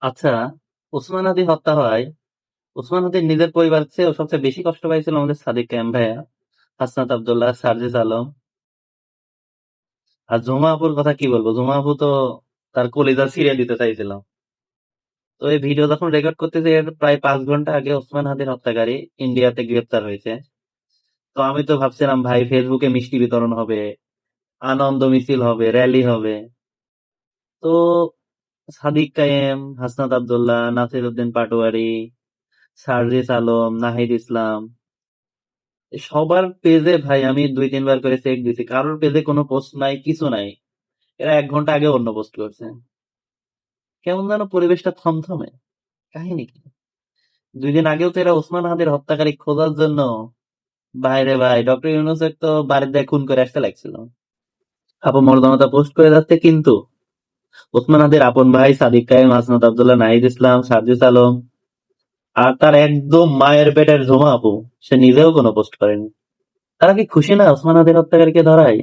আচ্ছা, ওসমান হাদি হত্যা হয়। ওসমান হাদির নিজের পরিবার চেয়েও সবচেয়ে বেশি কষ্ট পাইছিল আমাদের সাদিক কায়েম ভাইয়া, হাসনাত আব্দুল্লাহ, সার্জিস আলম। আর জুমা আপুর কথা কি বলবো, জুমা আপু তো তার কলিজা ছিঁড়ে দিতে চাইছিল। তো এই ভিডিও যখন রেকর্ড করতেছে এর প্রায় 5 ঘন্টা আগে ওসমান হাদির হত্যাকারী ইন্ডিয়াতে গ্রেপ্তার হয়েছে। তো আমি তো ভাবছিলাম ভাই ফেসবুকে মিষ্টি বিতরণ হবে, আনন্দ মিছিল হবে, র্যালি হবে। তো সাদিক কায়েম, হাসনাত আব্দুল্লাহ, নাসির উদ্দিন পাটোয়ারি, সার্জিস আলম, নাহিদ ইসলাম, সবার পেজে ভাই আমি 2-3 বার করে চেক দিছি, কারোর পেজে কোনো পোস্ট নাই, কিছু নাই। এরা 1 ঘন্টা আগে অন্য পোস্ট করছে। কেমন যেন পরিবেশটা থমথমে। কাহিনী কি? 2 দিন আগেও তো এরা ওসমান হাদির হত্যাকারী খোঁজার জন্য বাইরে ভাই ডক্টর ইউনূসের তো বাড়িতে দিয়ে খুন করে আসতে লাগছিল। আপমর্যাদা পোস্ট করে যাচ্ছে, কিন্তু ওসমান হাদির আপন ভাই সাদিক কায়েম, হাসনাত আব্দুল্লাহ, নাহিদ ইসলাম, সার্জিস আলম আর তার একদম মায়ের পেটের ঝুমা আপু, সে নিজেও কোনো পোস্ট করেনি। তারা কি খুশি না ওসমান হাদির হত্যাকারীকে ধরায়?